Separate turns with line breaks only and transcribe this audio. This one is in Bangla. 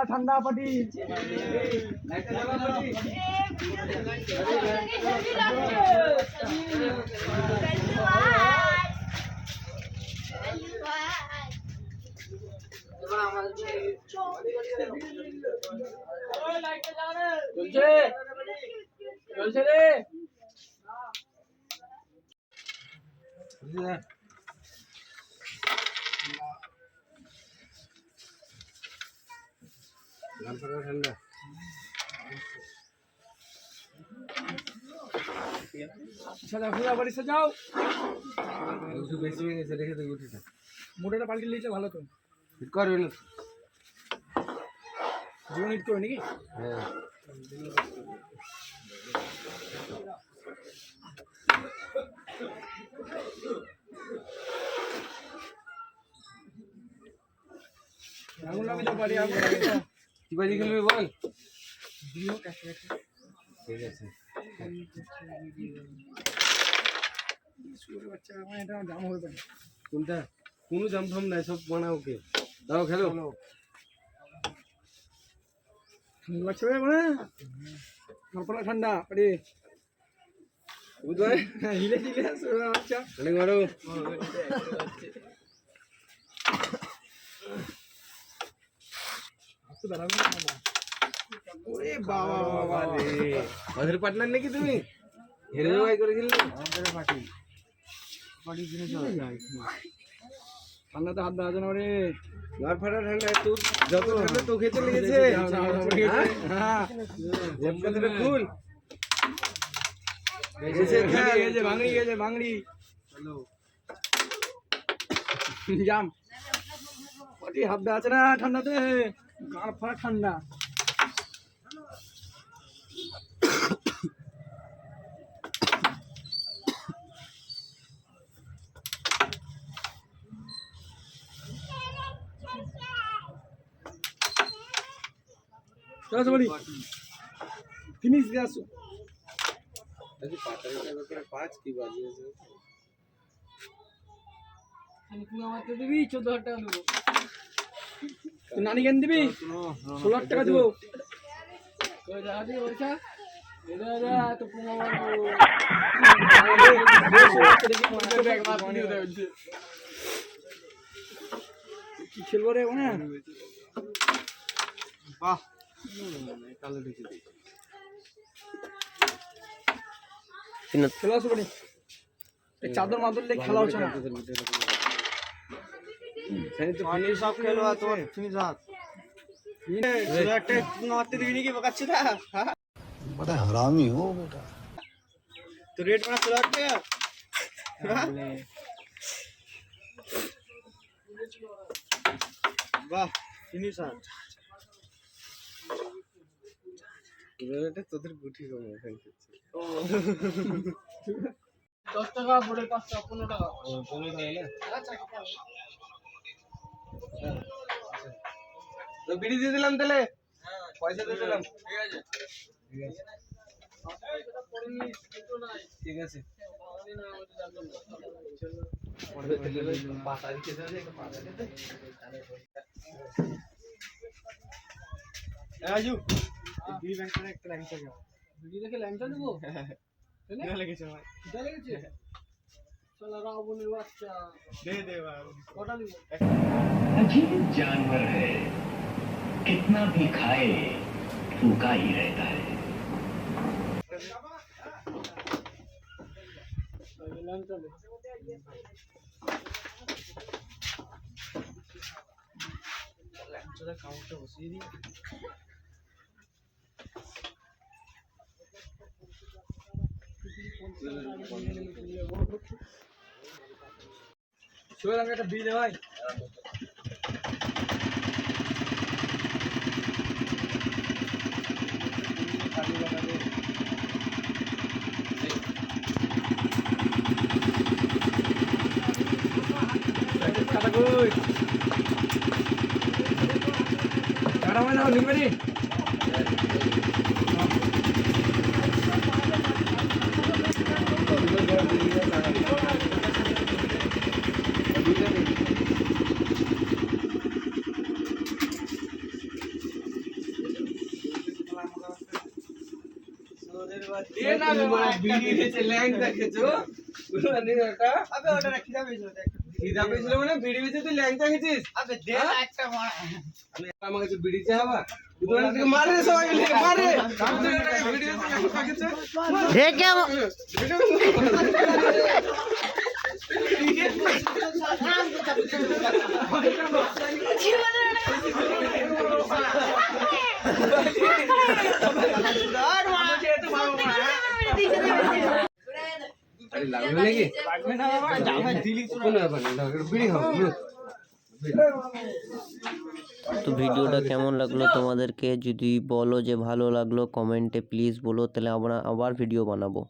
ঠান্ডা পাটি চলছে রে ঠান্ডা সাজা বাড়ি সাজাও একটু বেশি হয়ে গেছে রেখে দেবো উঠিটা মোটাটা পাল্টে নিয়েছে ভালো তো ফিট করবে না জীবন হিট করবে নাকি হ্যাঁ আগুন লাগাই তো পারি আগুন লাগাই তো কি বাজি খেলবে বল দিও কাছে ঠিক আছে বাচ্চা আমার এটা জাম হবে কোনটা কোনো জাম ফাম নাই সব বানাও ওকে দাও খেলো লাগছে মানে নরপলা ঠান্ডা আরে বুঝলে হিলে হিলে আচ্ছা অনেক মারো ওরে বাবা বাবা রে ওদের পার্টনার নাকি তুমি হেরে ভাই করে খেললে আমাদের পার্টি পার্টি জিনিস যায় ঠান্ডা তো হাত দেওয়া যায় না রে ঘর ফাটা ঠান্ডা তোর যত ঠান্ডা তো খেতে লেগেছে হ্যাঁ জেবকাতে খুল গেছে গেছে ভাঙড়ি হ্যালো জাম পার্টি হাত দেওয়া আছে না ঠান্ডাতে ঘর ফাটা ঠান্ডা चलो समझी फिनिश गैस अभी पाटरी का कर 5 की बाजी है इतना मत देबी 14000 টাকা দেব তো নানি কেন দিবি 16000 টাকা দেব কই জায়গা দিয়ে বলছা এরা তো পুরো কি খেলবো রে ওনা বাহ কালো ঢুকে দিই খেলা আছে বলি চাদর মাদর লে খেলা হচ্ছে না সেনি তো ফিনিশ সব খেলো আর তোমার ফিনিশ হাত ये একটা মারতে দিবি কি বকাচ্ছিস না বড় হারামি हो बेटा तो रेट में 16 টাকা वाह ফিনিশ হাত এটা তোদের গুটি কম এখান থেকে ও 10 টাকা বড় 5 টাকা 15 টাকা 15 টাকা না আচ্ছা তো বিড়ি দিয়ে দিলাম তাহলে হ্যাঁ পয়সা দিয়ে দিলাম ঠিক আছে ঠিক আছে পাতা দিতে দে একটা পাতা দিতে রাজু দুই ব্যাংকের একটা লাইন চাই ভিডিও দেখে লাইনটা দেবো কেন লেগেছে ভাই এটা লেগেছে চল রাবণের বাচ্চা দে দে ভাই কটা দিব
अजीब जानवर है कितना भी खाए भूखा ही रहता है
लाइन चले लाइन चला काउंटर बसी दी শুয়ে লাগে একটা বিল ভাই কাটা কই টাকাটা আমায় দাও নিবে নি ये ना मेरा बीड़ी में से लैंग तक जो उन्होंने नहीं रखा अबे ऑर्डर रखी था सीधा बेचलो मैंने बीड़ी में से तू लैंग तक खींचिस अबे दे একটা আমি আমাকে তো বিড়ি চাওয়া দুজন থেকে মারে সবাই মিলে মারে কাম তো বিড়ি में से लैंग तक खींचे
হে কে
अरे लागবে নাকি লাগবে না বাবা জামা দিলি কোন ব্যাপার না বিড়ি হবে
তো ভিডিওটা কেমন লাগলো তোমাদেরকে যদি বলো যে ভালো লাগলো কমেন্টে প্লিজ বলো, তাহলে আমরা আবার ভিডিও বানাবো।